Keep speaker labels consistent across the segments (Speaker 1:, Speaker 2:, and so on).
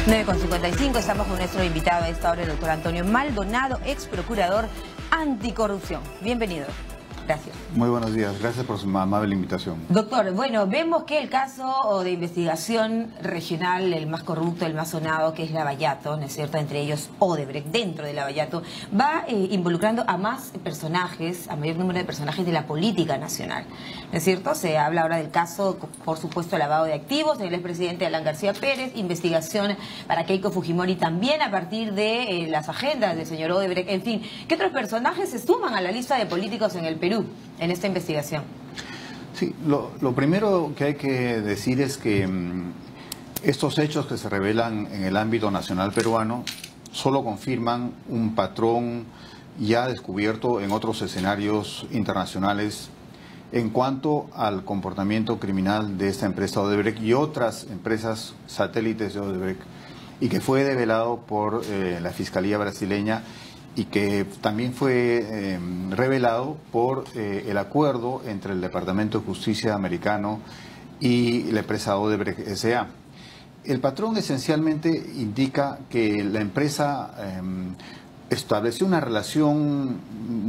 Speaker 1: 9:55, estamos con nuestro invitado a esta hora, el doctor Antonio Maldonado, ex procurador anticorrupción. Bienvenido. Gracias.
Speaker 2: Muy buenos días, gracias por su amable invitación.
Speaker 1: Doctor, bueno, vemos que el caso de investigación regional, el más corrupto, el más sonado, que es Lavallato, ¿no es cierto?, entre ellos Odebrecht, dentro de Lavallato, va involucrando a más personajes, a mayor número de personajes de la política nacional, ¿no es cierto? Se habla ahora del caso, por supuesto, lavado de activos del expresidente Alan García Pérez, investigación para Keiko Fujimori también a partir de las agendas del señor Odebrecht, en fin. ¿Qué otros personajes se suman a la lista de políticos en el Perú en esta investigación?
Speaker 2: Sí, lo primero que hay que decir es que estos hechos que se revelan en el ámbito nacional peruano solo confirman un patrón ya descubierto en otros escenarios internacionales en cuanto al comportamiento criminal de esta empresa Odebrecht y otras empresas satélites de Odebrecht, y que fue develado por la Fiscalía brasileña y que también fue revelado por el acuerdo entre el Departamento de Justicia americano y la empresa Odebrecht S.A. El patrón esencialmente indica que la empresa estableció una relación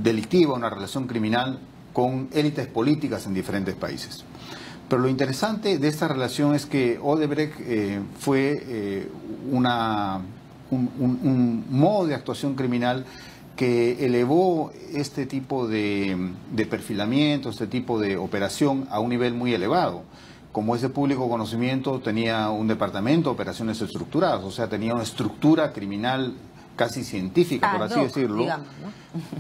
Speaker 2: delictiva, una relación criminal con élites políticas en diferentes países. Pero lo interesante de esta relación es que Odebrecht fue un modo de actuación criminal que elevó este tipo de perfilamiento, este tipo de operación a un nivel muy elevado. Como es de público conocimiento, tenía un departamento de operaciones estructuradas, o sea, tenía una estructura criminal casi científica, por así decirlo, digamos, ¿no?,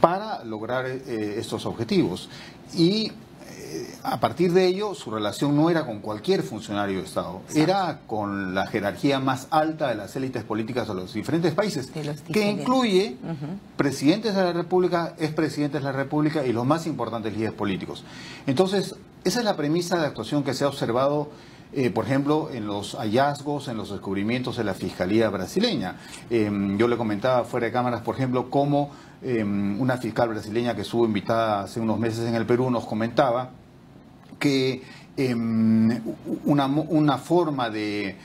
Speaker 2: para lograr estos objetivos. Y a partir de ello, su relación no era con cualquier funcionario de Estado, era con la jerarquía más alta de las élites políticas de los diferentes países, que incluye presidentes de la República, expresidentes de la República y los más importantes líderes políticos. Entonces, esa es la premisa de actuación que se ha observado, por ejemplo, en los hallazgos, en los descubrimientos de la Fiscalía brasileña. Yo le comentaba fuera de cámaras, por ejemplo, cómo una fiscal brasileña que estuvo invitada hace unos meses en el Perú nos comentaba que una forma de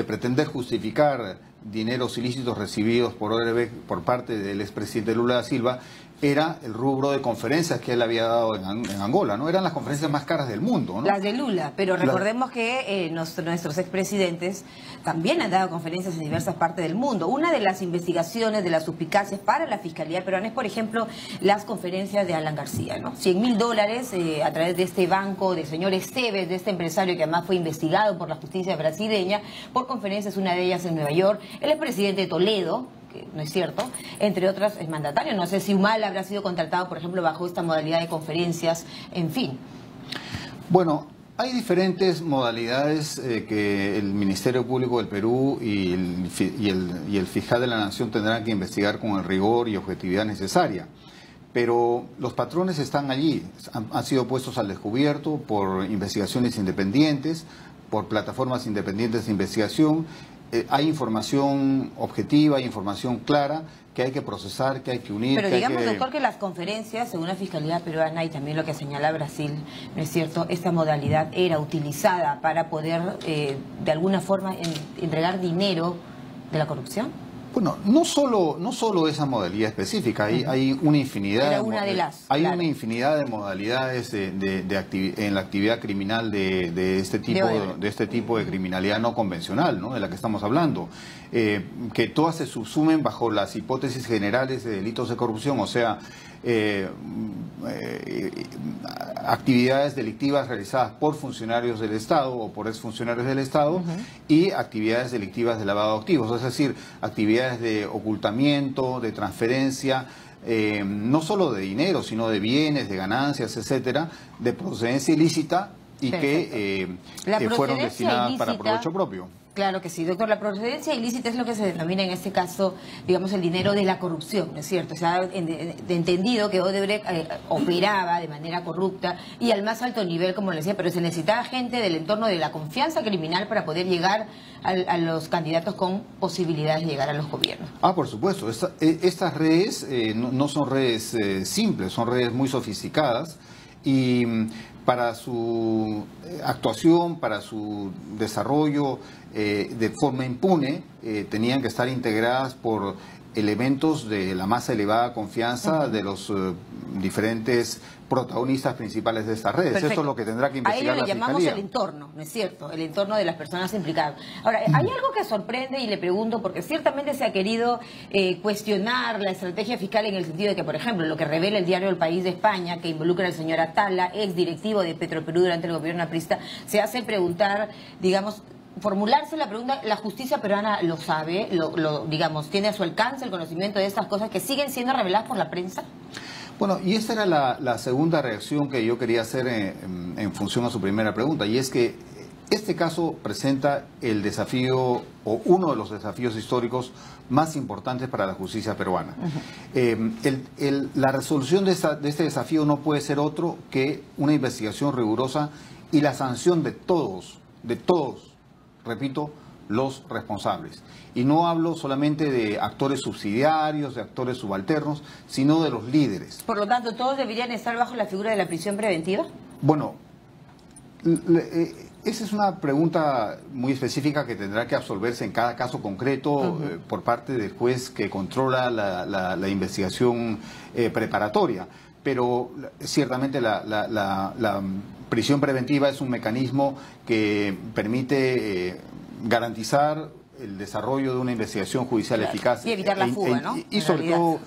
Speaker 2: pretender justificar dineros ilícitos recibidos por Odebrecht por parte del expresidente Lula da Silva era el rubro de conferencias que él había dado en Angola, ¿no? Eran las conferencias más caras del mundo, ¿no?
Speaker 1: Las de Lula, pero recordemos que nuestros expresidentes también han dado conferencias en diversas partes del mundo. Una de las investigaciones, de las suspicacias para la Fiscalía peruana es, por ejemplo, las conferencias de Alan García, ¿no? $100.000 a través de este banco del señor Esteves, de este empresario que además fue investigado por la justicia brasileña por conferencias, una de ellas en Nueva York. El expresidente de Toledo, no es cierto, entre otros el mandatario. No sé si Humala habrá sido contratado, por ejemplo, bajo esta modalidad de conferencias, en fin.
Speaker 2: Bueno, hay diferentes modalidades que el Ministerio Público del Perú y el Fiscal de la Nación tendrán que investigar con el rigor y objetividad necesaria. Pero los patrones están allí, han sido puestos al descubierto por investigaciones independientes, por plataformas independientes de investigación. Hay información objetiva, hay información clara que hay que procesar, que hay que unir.
Speaker 1: Pero digamos, doctor, que las conferencias, según la Fiscalía peruana y también lo que señala Brasil, ¿no es cierto?, esta modalidad era utilizada para poder, de alguna forma, entregar dinero de la corrupción.
Speaker 2: Bueno, no solo esa modalidad específica, hay una infinidad.
Speaker 1: Era una de las.
Speaker 2: Hay una infinidad de modalidades en la actividad criminal de este tipo de criminalidad no convencional, ¿no?, de la que estamos hablando, que todas se subsumen bajo las hipótesis generales de delitos de corrupción, o sea, actividades delictivas realizadas por funcionarios del Estado o por exfuncionarios del Estado y actividades delictivas de lavado de activos, es decir, actividades de ocultamiento, de transferencia, no solo de dinero, sino de bienes, de ganancias, etcétera, de procedencia ilícita y que fueron destinadas para provecho propio.
Speaker 1: Claro que sí, doctor. La procedencia ilícita es lo que se denomina en este caso, digamos, el dinero de la corrupción, ¿no es cierto? Se ha entendido que Odebrecht operaba de manera corrupta y al más alto nivel, como le decía, pero se necesitaba gente del entorno de la confianza criminal para poder llegar a los candidatos con posibilidades de llegar a los gobiernos.
Speaker 2: Por supuesto. Estas redes no son redes simples, son redes muy sofisticadas. Y para su actuación, para su desarrollo de forma impune, tenían que estar integradas por elementos de la más elevada confianza de los diferentes protagonistas principales de estas redes.
Speaker 1: Perfecto.
Speaker 2: Esto es lo que tendrá que investigar
Speaker 1: a ello
Speaker 2: la
Speaker 1: le llamamos
Speaker 2: Fiscalía.
Speaker 1: el entorno, ¿no es cierto? El entorno de las personas implicadas. Ahora, hay algo que sorprende y le pregunto, porque ciertamente se ha querido cuestionar la estrategia fiscal en el sentido de que, por ejemplo, lo que revela el diario El País de España, que involucra al señor Atala, ex directivo de Petroperú durante el gobierno aprista, se hace preguntar, digamos, formularse la pregunta, ¿la justicia peruana lo sabe? Digamos, ¿tiene a su alcance el conocimiento de estas cosas que siguen siendo reveladas por la prensa?
Speaker 2: Bueno, y esta era la segunda reacción que yo quería hacer en función a su primera pregunta, y es que este caso presenta el desafío, o uno de los desafíos históricos más importantes para la justicia peruana. La resolución de este desafío no puede ser otro que una investigación rigurosa y la sanción de todos, repito, los responsables. Y no hablo solamente de actores subsidiarios, de actores subalternos, sino de los líderes.
Speaker 1: Por lo tanto, ¿todos deberían estar bajo la figura de la prisión preventiva?
Speaker 2: Bueno, esa es una pregunta muy específica que tendrá que absolverse en cada caso concreto por parte del juez que controla la investigación preparatoria. Pero ciertamente la prisión preventiva es un mecanismo que permite garantizar el desarrollo de una investigación judicial eficaz.
Speaker 1: Y evitar la fuga, ¿no?
Speaker 2: Y sobre todo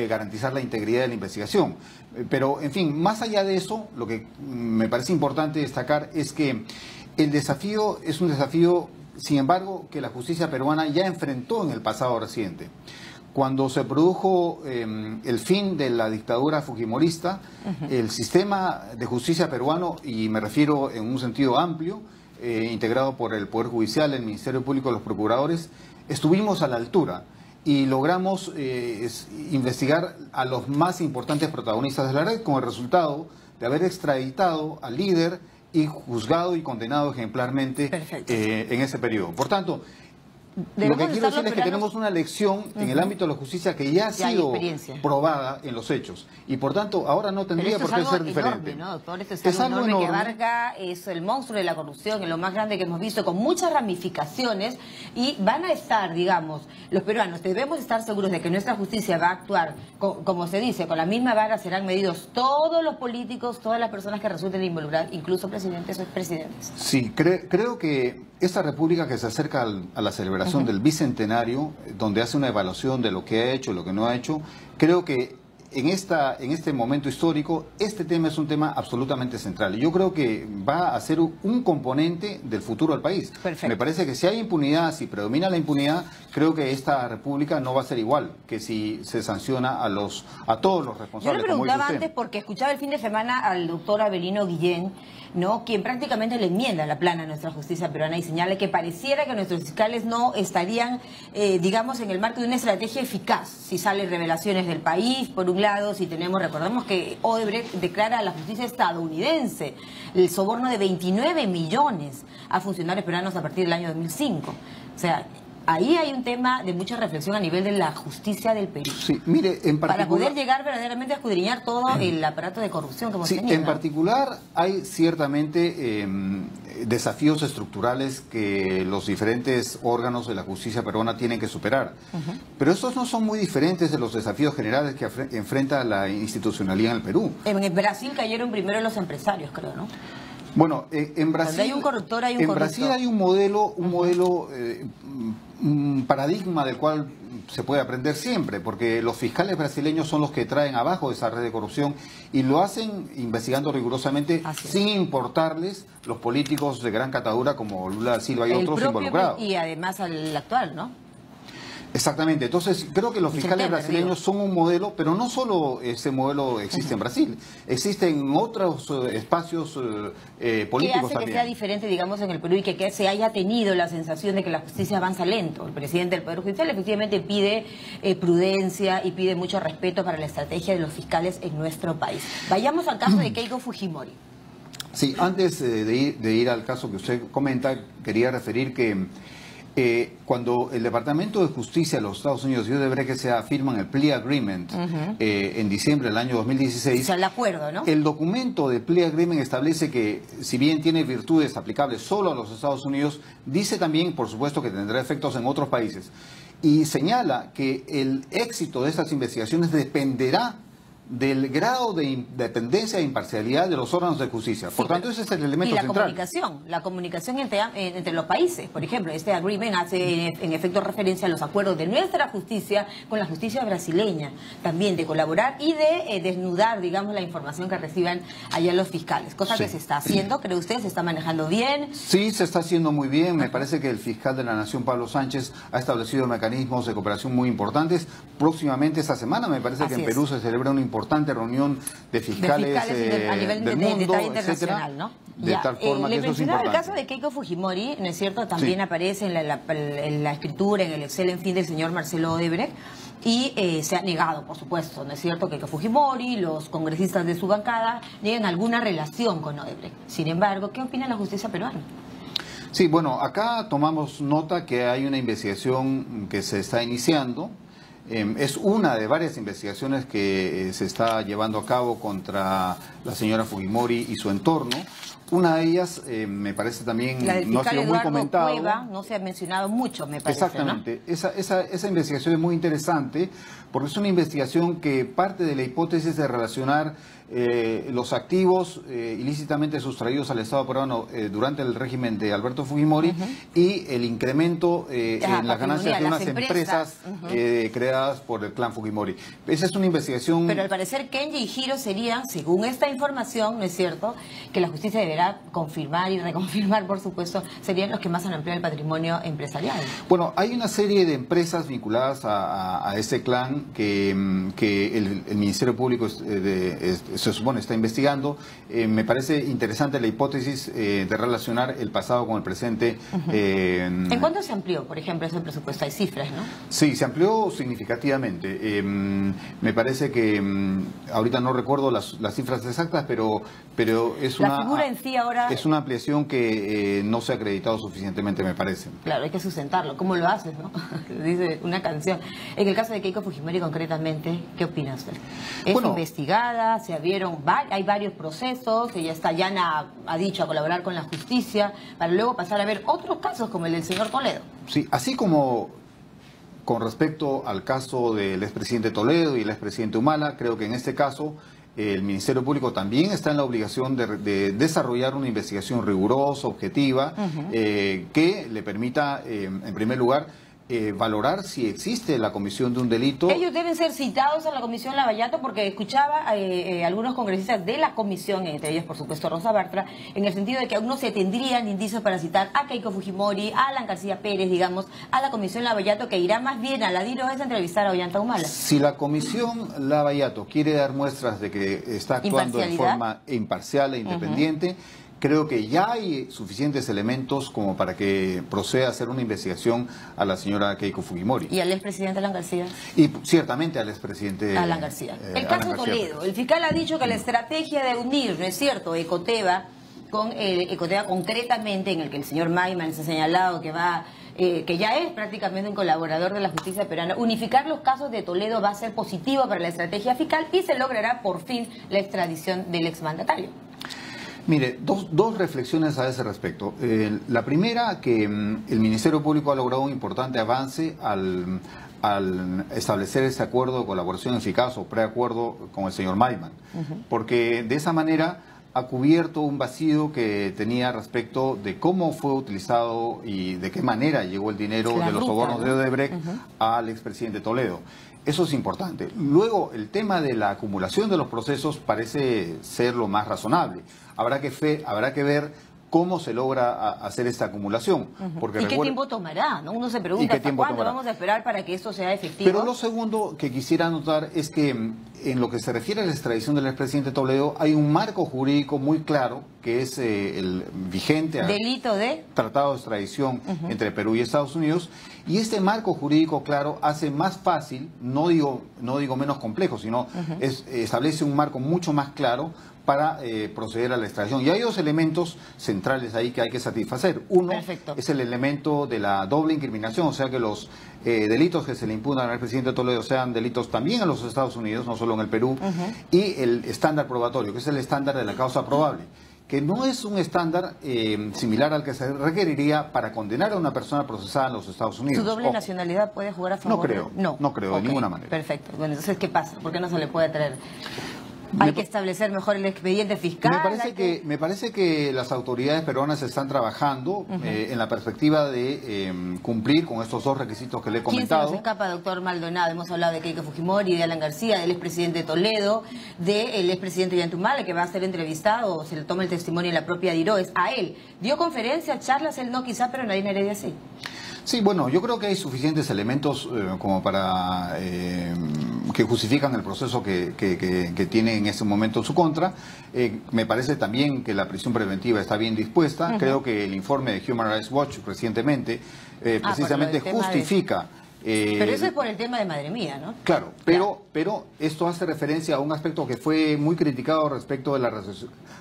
Speaker 2: garantizar la integridad de la investigación. Pero, en fin, más allá de eso, lo que me parece importante destacar es que el desafío es un desafío, sin embargo, que la justicia peruana ya enfrentó en el pasado reciente. Cuando se produjo el fin de la dictadura fujimorista, el sistema de justicia peruano, y me refiero en un sentido amplio, integrado por el Poder Judicial, el Ministerio Público, los procuradores, estuvimos a la altura y logramos investigar a los más importantes protagonistas de la red, con el resultado de haber extraditado al líder y juzgado y condenado ejemplarmente en ese periodo. Por tanto, lo que quiero decir es que tenemos una lección en el ámbito de la justicia que ya ha sido probada en los hechos, y por tanto ahora no tendría por qué ser diferente.
Speaker 1: Enorme, ¿no, doctor? Esto es algo enorme que abarca, es el monstruo de la corrupción, es lo más grande que hemos visto, con muchas ramificaciones, y van a estar, digamos, los peruanos debemos estar seguros de que nuestra justicia va a actuar, como se dice, con la misma vara serán medidos todos los políticos, todas las personas que resulten involucradas, incluso presidentes o expresidentes.
Speaker 2: Sí, creo que esta república que se acerca a la celebración del bicentenario, donde hace una evaluación de lo que ha hecho y lo que no ha hecho, creo que en este momento histórico, este tema es un tema absolutamente central. Y yo creo que va a ser un componente del futuro del país.
Speaker 1: Perfecto.
Speaker 2: Me parece que si hay impunidad, si predomina la impunidad, creo que esta república no va a ser igual que si se sanciona a todos los responsables.
Speaker 1: Yo le preguntaba antes porque escuchaba el fin de semana al doctor Avelino Guillén, ¿no?, quien prácticamente le enmienda la plana a nuestra justicia peruana y señala que pareciera que nuestros fiscales no estarían, digamos, en el marco de una estrategia eficaz. Si salen revelaciones del país, por un lado, si recordemos que Odebrecht declara a la justicia estadounidense el soborno de 29 millones a funcionarios peruanos a partir del año 2005. O sea, ahí hay un tema de mucha reflexión a nivel de la justicia del Perú.
Speaker 2: Sí, mire, en particular,
Speaker 1: para poder llegar verdaderamente a escudriñar todo el aparato de corrupción que hemos tenido.
Speaker 2: En particular hay ciertamente desafíos estructurales que los diferentes órganos de la justicia peruana tienen que superar. Pero estos no son muy diferentes de los desafíos generales que enfrenta la institucionalidad en el Perú.
Speaker 1: En Brasil cayeron primero los empresarios, creo, ¿no?
Speaker 2: Bueno, en Brasil,
Speaker 1: donde hay un corruptor, hay un corrupto.
Speaker 2: Brasil hay un modelo, un paradigma del cual se puede aprender siempre, porque los fiscales brasileños son los que traen abajo esa red de corrupción y lo hacen investigando rigurosamente sin importarles los políticos de gran catadura como Lula da Silva y otros involucrados.
Speaker 1: Y además al actual, ¿no?
Speaker 2: Exactamente, entonces creo que los fiscales brasileños son un modelo, pero no solo ese modelo existe en Brasil, existe en otros espacios políticos también.
Speaker 1: ¿Qué hace que sea diferente, digamos, en el Perú y que se haya tenido la sensación de que la justicia avanza lento? El presidente del Poder Judicial efectivamente pide prudencia y pide mucho respeto para la estrategia de los fiscales en nuestro país. Vayamos al caso de Keiko Fujimori.
Speaker 2: Sí, antes de ir al caso que usted comenta, quería referir que Cuando el Departamento de Justicia de los Estados Unidos y Odebrecht se firman el plea agreement en diciembre del año 2016,
Speaker 1: o sea, el acuerdo, ¿no?
Speaker 2: El documento de plea agreement establece que, si bien tiene virtudes aplicables solo a los Estados Unidos, dice también, por supuesto, que tendrá efectos en otros países. Y señala que el éxito de estas investigaciones dependerá del grado de independencia e imparcialidad de los órganos de justicia. Por tanto, ese es el elemento central.
Speaker 1: Y la comunicación entre los países. Por ejemplo, este agreement hace en efecto referencia a los acuerdos de nuestra justicia con la justicia brasileña, también de colaborar y de desnudar, digamos, la información que reciban allá los fiscales, cosa que se está haciendo. ¿Cree usted se está manejando bien?
Speaker 2: Sí, se está haciendo muy bien. Me parece que el fiscal de la Nación, Pablo Sánchez, ha establecido mecanismos de cooperación muy importantes. Próximamente, esta semana, me parece que en Perú se celebra una importante reunión de fiscales
Speaker 1: a nivel
Speaker 2: del mundo,
Speaker 1: de internacional, ¿no?
Speaker 2: De tal forma que eso es importante.
Speaker 1: El caso de Keiko Fujimori, ¿no es cierto? También aparece en la escritura, en el Excel, en fin, del señor Marcelo Odebrecht. Y se ha negado, por supuesto, ¿no es cierto?, que Fujimori, los congresistas de su bancada, niegan alguna relación con Odebrecht. Sin embargo, ¿qué opina la justicia peruana?
Speaker 2: Sí, bueno, acá tomamos nota que hay una investigación que se está iniciando. Es una de varias investigaciones que se está llevando a cabo contra la señora Fujimori y su entorno. Una de ellas, me parece también, no ha sido muy comentado.
Speaker 1: Cueva, no se ha mencionado mucho, me parece.
Speaker 2: Exactamente.
Speaker 1: ¿No?
Speaker 2: Esa investigación es muy interesante porque es una investigación que parte de la hipótesis de relacionar los activos ilícitamente sustraídos al Estado peruano durante el régimen de Alberto Fujimori y el incremento en las ganancias de unas empresas creadas por el clan Fujimori. Esa es una investigación...
Speaker 1: Pero al parecer Kenji y Hiro serían, según esta información, ¿no es cierto?, que la justicia deberá confirmar y reconfirmar, por supuesto, serían los que más han ampliado el patrimonio empresarial.
Speaker 2: Bueno, hay una serie de empresas vinculadas a ese clan que el Ministerio Público se supone está investigando. Me parece interesante la hipótesis de relacionar el pasado con el presente.
Speaker 1: ¿En cuánto se amplió, por ejemplo, ese presupuesto? Hay cifras, ¿no?
Speaker 2: Sí, se amplió significativamente. Me parece que ahorita no recuerdo las cifras exactas, pero es
Speaker 1: la figura en sí ahora
Speaker 2: es una ampliación que no se ha acreditado suficientemente, me parece.
Speaker 1: Claro, hay que sustentarlo. ¿Cómo lo haces, no? Dice una canción. En el caso de Keiko Fujimori concretamente, ¿qué opina usted? ¿Es investigada? Hay varios procesos, ella está ha dicho a colaborar con la justicia para luego pasar a ver otros casos como el del señor Toledo.
Speaker 2: Sí, así como con respecto al caso del expresidente Toledo y el expresidente Humala, creo que en este caso el Ministerio Público también está en la obligación de desarrollar una investigación rigurosa, objetiva, que le permita, en primer lugar, valorar si existe la comisión de un delito.
Speaker 1: Ellos deben ser citados a la comisión Lavallato porque escuchaba algunos congresistas de la comisión, entre ellos por supuesto Rosa Bartra, en el sentido de que aún no se tendrían indicios para citar a Keiko Fujimori, a Alan García Pérez, digamos, a la comisión Lavallato, que irá más bien a la DIRO a entrevistar a Ollanta Humala.
Speaker 2: Si la comisión Lavallato quiere dar muestras de que está actuando de forma imparcial e independiente, creo que ya hay suficientes elementos como para que proceda a hacer una investigación a la señora Keiko Fujimori.
Speaker 1: ¿Y al expresidente Alan García?
Speaker 2: Y ciertamente al expresidente
Speaker 1: Alan García. El caso Toledo. El fiscal ha dicho que la estrategia de unir, ¿no es cierto?, Ecoteva concretamente, en el que el señor Maiman se ha señalado que ya es prácticamente un colaborador de la justicia peruana, unificar los casos de Toledo va a ser positivo para la estrategia fiscal y se logrará por fin la extradición del exmandatario.
Speaker 2: Mire, dos reflexiones a ese respecto. La primera, que el Ministerio Público ha logrado un importante avance al establecer ese acuerdo de colaboración eficaz o preacuerdo con el señor Maiman, porque de esa manera ha cubierto un vacío que tenía respecto de cómo fue utilizado y de qué manera llegó el dinero de los sobornos de Odebrecht al expresidente Toledo. Eso es importante. Luego, el tema de la acumulación de los procesos parece ser lo más razonable. Habrá que ver cómo se logra hacer esta acumulación. Porque
Speaker 1: ¿Y qué tiempo tomará? ¿No? Uno se pregunta, ¿hasta cuándo vamos a esperar para que esto sea efectivo?
Speaker 2: Pero lo segundo que quisiera anotar es que en lo que se refiere a la extradición del expresidente Toledo, hay un marco jurídico muy claro, que es el vigente
Speaker 1: delito de
Speaker 2: tratado de extradición entre Perú y Estados Unidos, y este marco jurídico claro hace más fácil, no digo menos complejo, sino establece un marco mucho más claro para proceder a la extradición. Y hay dos elementos centrales ahí que hay que satisfacer. Uno es el elemento de la doble incriminación, o sea que los delitos que se le imputan al presidente Toledo sean delitos también en los Estados Unidos, no solo en el Perú, y el estándar probatorio, que es el estándar de la causa probable, que no es un estándar similar al que se requeriría para condenar a una persona procesada en los Estados Unidos.
Speaker 1: ¿Su doble nacionalidad puede jugar a favor?
Speaker 2: No creo, de ninguna manera.
Speaker 1: Perfecto. Bueno, entonces, ¿qué pasa? ¿Por qué no se le puede traer? Hay que establecer mejor el expediente fiscal.
Speaker 2: Me parece que las autoridades peruanas están trabajando en la perspectiva de cumplir con estos dos requisitos que le he comentado.
Speaker 1: ¿Quién se nos escapa, doctor Maldonado? Hemos hablado de Keiko Fujimori, de Alan García, del expresidente Toledo, del expresidente Yantumala, que va a ser entrevistado, o se le toma el testimonio en la propia DIRO. Es a él. ¿Dio conferencias, charlas? Él no, quizá, pero Nadine Heredia sí.
Speaker 2: Sí, bueno, yo creo que hay suficientes elementos como para que justifican el proceso que tiene en este momento en su contra. Me parece también que la prisión preventiva está bien dispuesta. Creo que el informe de Human Rights Watch recientemente precisamente justifica...
Speaker 1: pero eso es por el tema de Madre Mía, ¿no?
Speaker 2: Claro, pero esto hace referencia a un aspecto que fue muy criticado respecto de la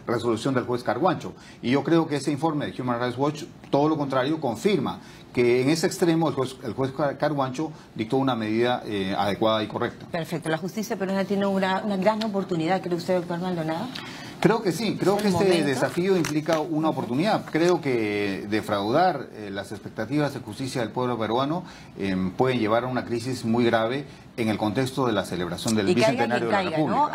Speaker 2: resolución del juez Carguancho. Y yo creo que ese informe de Human Rights Watch, todo lo contrario, confirma que en ese extremo el juez Carguancho dictó una medida adecuada y correcta. Perfecto.
Speaker 1: ¿La justicia peruana tiene una gran oportunidad, cree usted, doctor Maldonado?
Speaker 2: Creo que sí, creo que este desafío implica una oportunidad. Creo que defraudar las expectativas de justicia del pueblo peruano puede llevar a una crisis muy grave en el contexto de la celebración del bicentenario de la República.
Speaker 1: ¿No?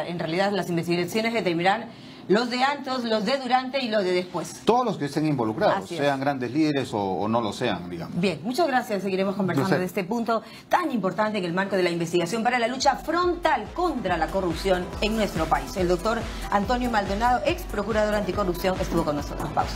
Speaker 1: En realidad las investigaciones determinarán los de antes, los de durante y los de después.
Speaker 2: Todos los que estén involucrados, sean grandes líderes o no lo sean, digamos.
Speaker 1: Bien, muchas gracias. Seguiremos conversando de este punto tan importante en el marco de la investigación para la lucha frontal contra la corrupción en nuestro país. El doctor Antonio Maldonado, ex procurador anticorrupción, estuvo con nosotros. Pausa.